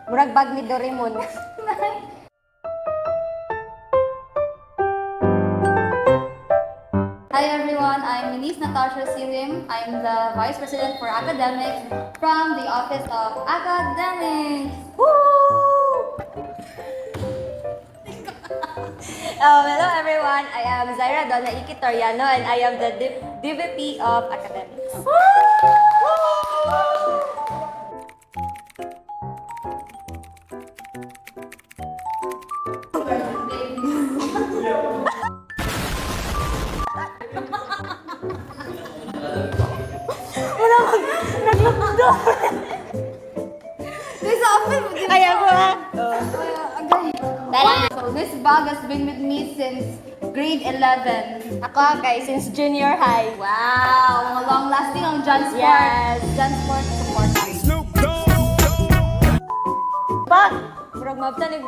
Murag bag ni Doraemon. Hi everyone, I'm Miss Natasha Silim. I'm the Vice President for Academics from the Office of Academics. Woo! Hello everyone, I am Zaira Donna Ikitoriano and I am the DVP of Academics. This office Ay, ako ha? So this bag has been with me since grade 11. Ako kay since junior high. Wow! Mga long-lasting ang Jansport. Yes. Jansport support. Bag! Murag mabta ni...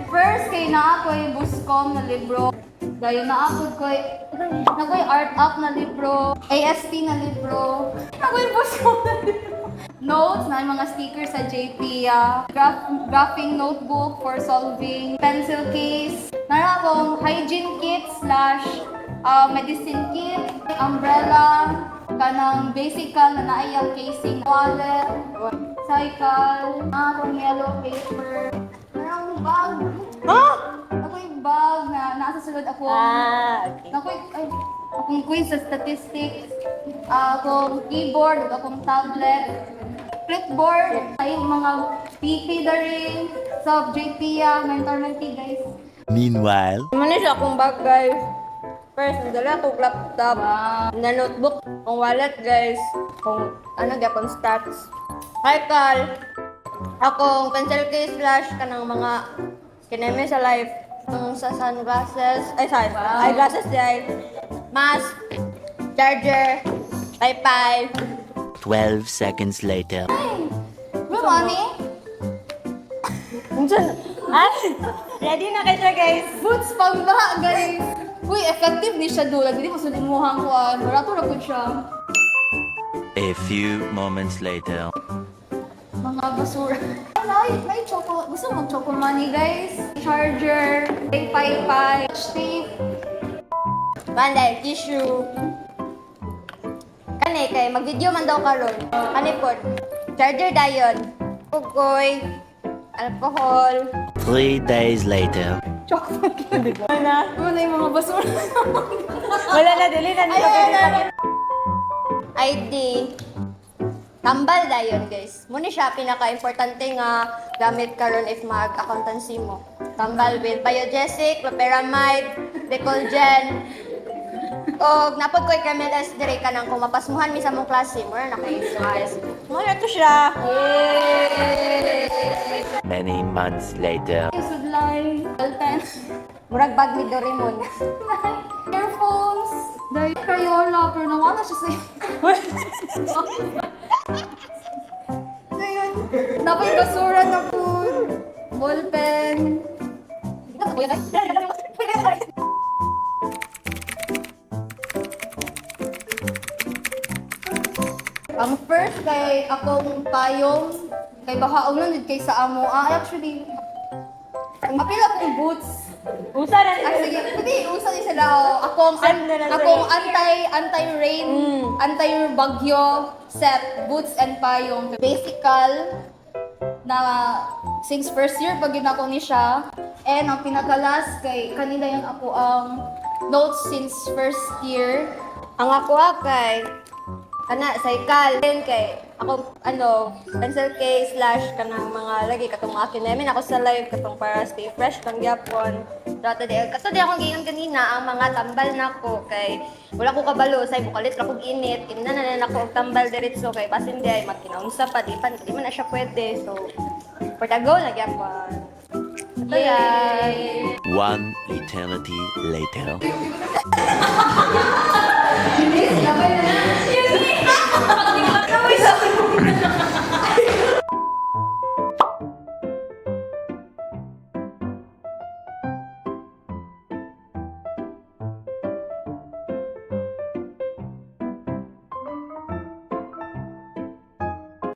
First, kay na ako'y buskom na libro. Dayo na ako'y nako'y art up na libro. AST na libro. Nako'y buskom na libro. Notes na yung mga stickers sa JPYeah. Graphing notebook for solving. Pencil case. Nara akong hygiene kit / medicine kit. Umbrella. Kanang basical na naayang casing. Wallet. Cycle. Akong yellow paper. Nara akong bag. Huh? Ako'y bag na nasa sulod ako. Okay. Akong quiz sa statistics. Akong keyboard, akong tablet. Clipboard, ay mga feedering sa JPYeah, mentor-mentee guys. Meanwhile, Manis akong bag guys. First, nadala akong laptop. Na notebook. Kung wallet guys. Kung ano gyapon stats. Cycle. Akong pencil case / kanang mga kineme sa life. Kung sa sunglasses. Ay, sorry. Eyeglasses guys. Mask. Charger. Wi-Fi. 12 seconds later. Good morning. Ay! Ready na kayo guys. Boots pangbaha guys. Uy, effective ni siya doon. Hindi ko sulimuhan ko. Barato na po siya. A few moments later. Mga basura. May chocolate. Gusto mo chocolate money guys? Charger. Wi-Fi. Tape. Banday, tissue. Kani kay mag-video man daw karon. Kani pod. Charger dayon. Ugoy. Alcohol. 3 days later. Chocolate lang, di ba? Ano na yung mga basura? Wala na dili na dito. Ayan, ID. Tambal dayon guys. Muna siya pinaka-importante nga gamit karon if mag-accountancy mo. Tambal with biogesic, loperamide, decolgen. O napod ko'y criminals dire ka nang kung mapasmuhan mi sa mong klase mo na kayo guys. Mo to siya. Many months later. sudlay, ballpen, Murag bag ni Doraemon. earphones, dahil Crayola, pero nawala siya sa Ngayon, napay basura na po, ballpen. Ang first kay akong payong, kay baka ulan kay sa amo. Actually, apil akong boots. Usa na Ah, sige, hindi, usa ni sila. Akong anti-rain, anti-bagyo set, boots and payong. Basical na since first year pag ginako ni siya. And ang pinaka-last kay kanila yung ako ang notes since first year. Ang ako kay cycle. Then kay ako pencil case / kanang mga lagi katong akin namin ako sa live katong para stay fresh kang gyapon. Dati di akong giingon kanina ang mga tambal nako kay wala ko kabalo say bukalit ra kog init kinna na nako og tambal diretso kay basin di ay magkinaunsa pa di man na siya pwede so for the go na gyapon. Yay! One eternity later. Yes,